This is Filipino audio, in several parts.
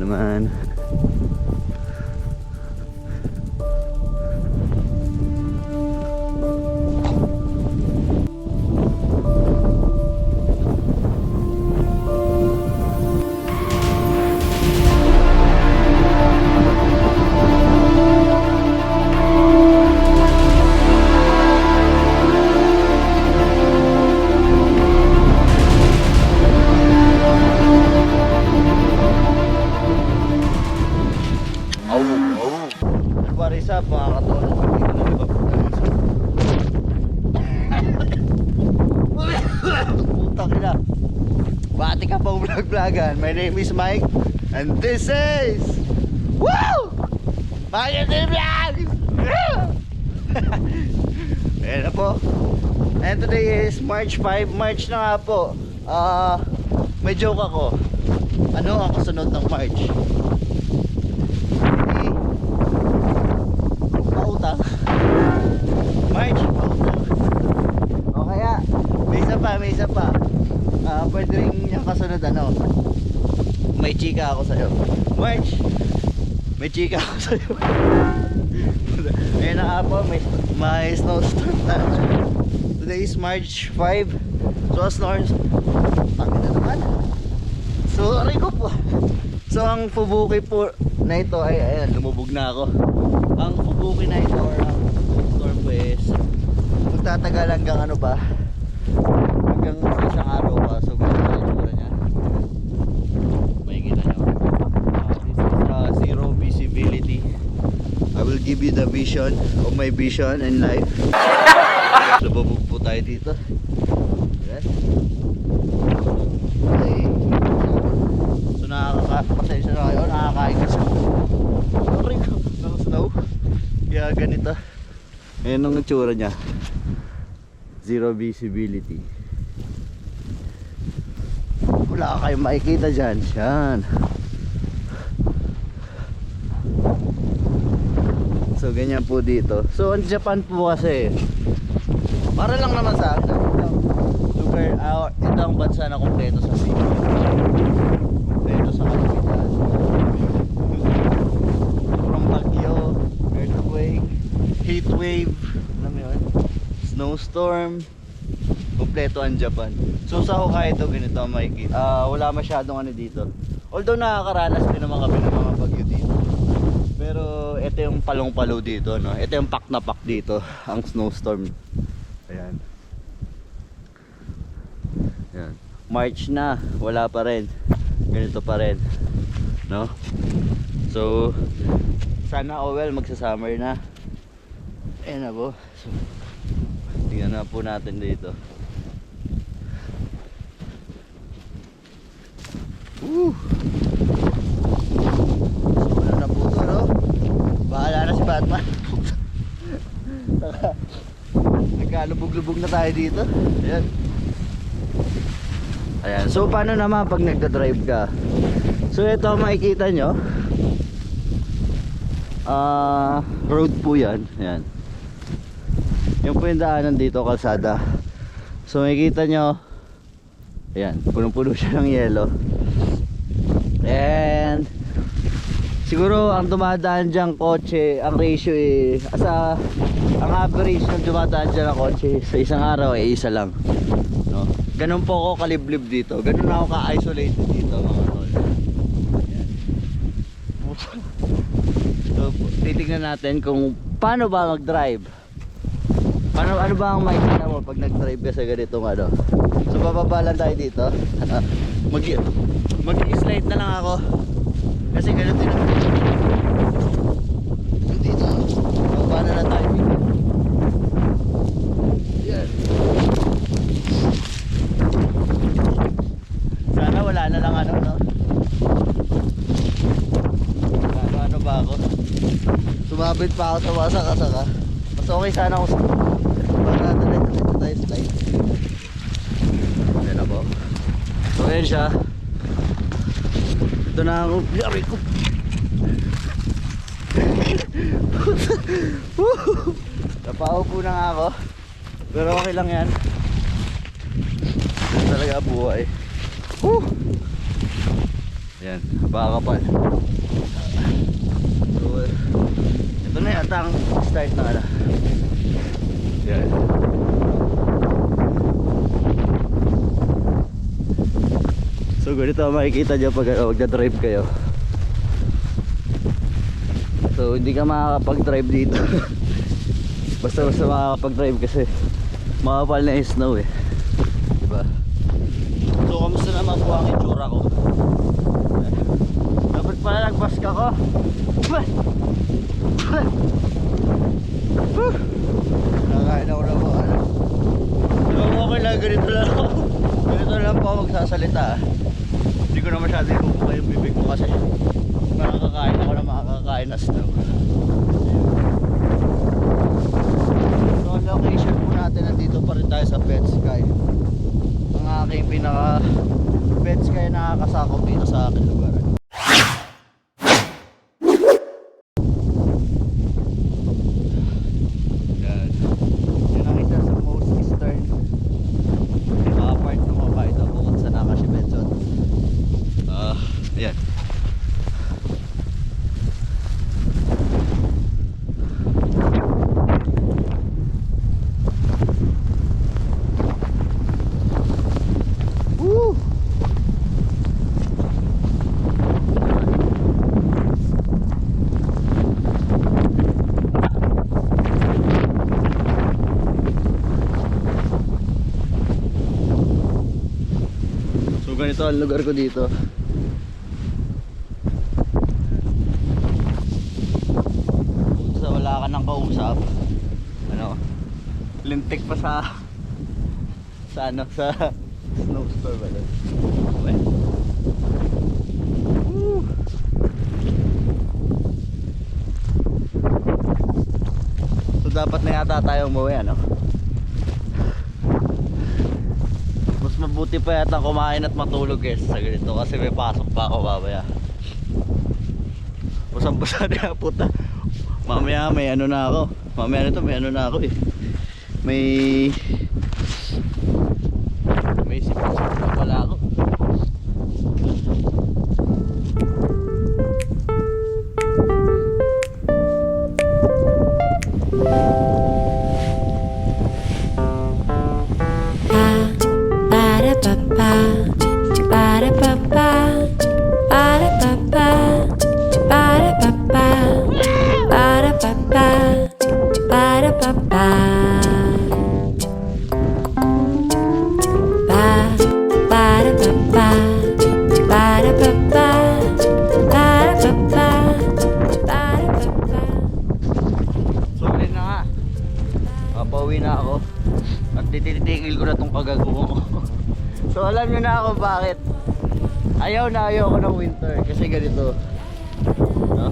naman. Parisa, makakatulong sa dito ng putang ina. Bati ka pa vlog-vlogan. My name is Mike and this is Woo! Mike and Vlog! Ayan na po. And today is March 5. March na nga po. May joke ako. Ano ang kasunod ng March? March, o kaya may isa pa pwede rin yung kasunod ano, may chika ako sa'yo. March, may chika ako sa'yo. Ayun na nga po, may snowstorm na. Today is March 5. So bakit na naman? So aray ko po. So ang Fubuki po na ito ay ayan, lumubog na ako. Ang Fubuki na ito or ang storm po is magtatagal hanggang ano ba, hanggang isang araw pa. So ganito ang itsura nya. Makikita nyo, this is zero visibility. I will give you the vision of my vision in life. So babog po tayo dito. Yes. Okay. So nakakapasensya na kayo, nakakain ka sa ng snow. Kaya ganito. Ayan ang itsura nya. Zero visibility. Wala kayong makikita dyan. Yan. So ganyan po dito. So ang Japan po kasi, para lang naman sa akin, lugar, ito ang bansa na kompleto sa sea. Kompleto sa kalamitan. From bagyo, earthquake, heat wave, alam mo yun, snowstorm, kompleto ang Japan. So sa Hokkaido ganito ang makikita. Wala masyadong ano dito. Although nakakaranas din naman kami ng mga bagyo dito. Pero ito yung palong-palo dito, no? Ito yung pak na pak dito, ang snowstorm. Ayan. Ayan. March na, wala pa rin. Ganito pa rin, no? So sana magsa-summer na. Ayan na po. So, tingnan na po natin dito. So ano na po ito, no? Bahala na si Batman. Nagkalubog-lubog na tayo dito. Ayan. Ayan. So paano naman pag nagda-drive ka? So ito makikita nyo, road po yan. Ayan. Yung po yung daanan dito, kalsada. So makikita nyo, ayan, punong-puno siya ng yelo. And siguro ang dumadaan dyan kotse, ang ratio ang average ng dumadaan dyan ng kotse sa isang araw ay isa lang, no? Ganun po ako kaliblib dito. Ganun ako ka-isolated dito, mga tol. Ayan. So titignan natin kung paano ba mag-drive. Ano ba ang makikita mo pag nag-drive ka sa ganitong ano. So bababa lang tayo dito. Mag-slide na lang ako kasi ganito din ako. So dito bababa na lang tayo dito. Yan. Sana wala na lang ano, no? Ano ba ako? Sumabit pa ako sa wasaka-saka. Mas okay sana ako para dito tayo slide. Ayan na po. So ayan siya. Ito na ako. Yari ko. Napaupo na nga ako. Pero okay lang yan. Ito talaga buhay. Yan, bakapal. So, ito na yata ang start na ala. Yan. So ganito ang makikita nyo pag magdadrive kayo. So hindi ka makakapag-drive dito. Basta makakapag-drive kasi makapal na yung snow eh. Diba? So kamusta naman po ang itsura ko? Dapat pala nag-mask ako. Nakain ako na po. Diba okay lang, ganito lang ako. Ganito lang po ako magsasalita. Hindi ko na masyado ipupuka yung bibig ko kasi makakakain ako na makakakain na snow. So ang location po natin, nandito pa rin tayo sa PetSky. Ang aking pinaka PetSky na nakakasakop dito sa akin lugar. Yan. Yan ang isa sa most eastern part ng mga ito bukod sa Nakashibetson. Ayan. Woo! So ganito ang lugar ko dito. Sa wala ka nang kausap, ano, lintik pa sa ano, sa snowstorm ba doon? Woo! So dapat na yata tayong umuwi, ano? Mas mabuti pa yata kumain at matulog sa ganito kasi may pasok pa ako babaya. Busang-busa na puta. Mamaya may ano na ako. Mamaya nito may ano na ako eh. May sipag-sipag na pala ako. Pauwi na ako at tititigil ko na tong kagaguhan ko. So alam nyo na ako bakit ayaw ko ng winter kasi ganito, no?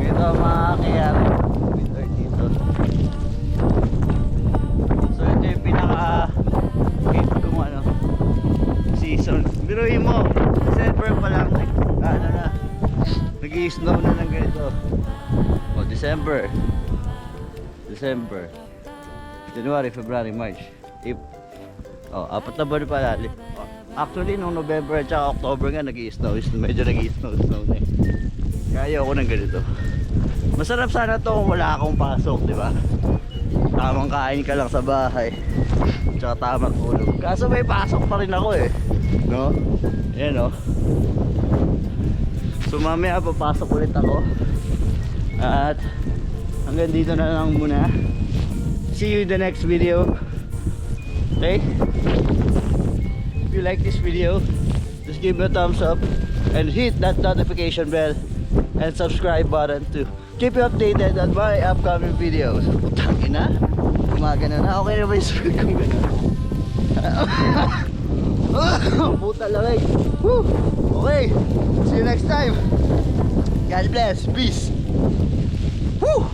Ganito ang makakayari winter dito. So ito yung pinaka hate kong ano season. Biruin mo, December pa lang ano na, nag-i-snow na ng ganito. O December, January, February, March, apat na buwan pa lalim. Actually, nung November at saka October nga nag-i-snow. Medyo nag-i-snow na eh. Kaya ayoko ng ganito. Masarap sana to kung wala akong pasok, di ba? Tamang kain ka lang sa bahay. Tsaka tamang tulog. Kaso may pasok pa rin ako eh. No? Ayan o. So mamaya papasok ulit ako. At hanggang dito na lang muna. See you in the next video. Okay? If you like this video, just give me a thumbs up and hit that notification bell and subscribe button to keep you updated on my upcoming videos. Putang ina, gumagana na. Okay na ba yung sulit kong gano'n? Puta lang eh. Okay, see you next time. God bless, peace. Woo!